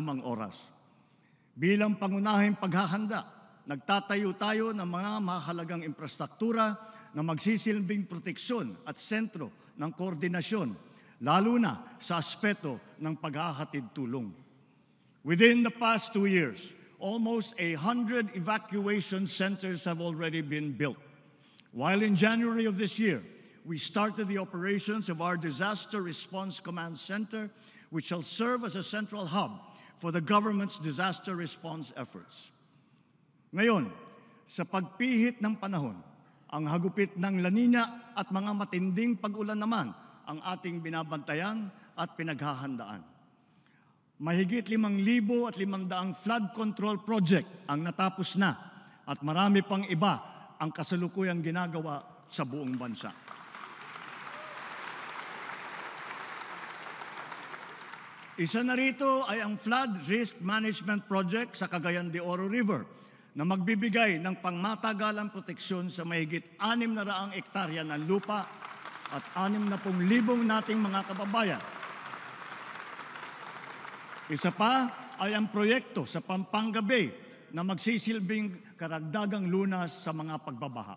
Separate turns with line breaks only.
mga oras. Bilang pangunahing paghahanda, nagtatayo tayo ng mga mahalagang infrastruktura na magsisilbing proteksyon at sentro ng koordinasyon, lalo na sa aspeto ng paghahatid tulong. Within the past 2 years, almost 100 evacuation centers have already been built. While in January of this year, we started the operations of our Disaster Response Command Center, which shall serve as a central hub for the government's disaster response efforts. Ngayon, sa pagpihit ng panahon, ang hagupit ng La Nina at mga matinding pag-ulan naman ang ating binabantayan at pinaghahandaan. Mahigit 5,500 flood control project ang natapos na at marami pang iba ang kasalukuyang ginagawa sa buong bansa. Isa na rito ay ang Flood Risk Management Project sa Cagayan de Oro River na magbibigay ng pangmatagalang proteksyon sa mahigit 600 ektarya ng lupa at 60,000 nating mga kababayan. Isa pa ay ang proyekto sa Pampanga Bay na magsisilbing karagdagang lunas sa mga pagbabaha.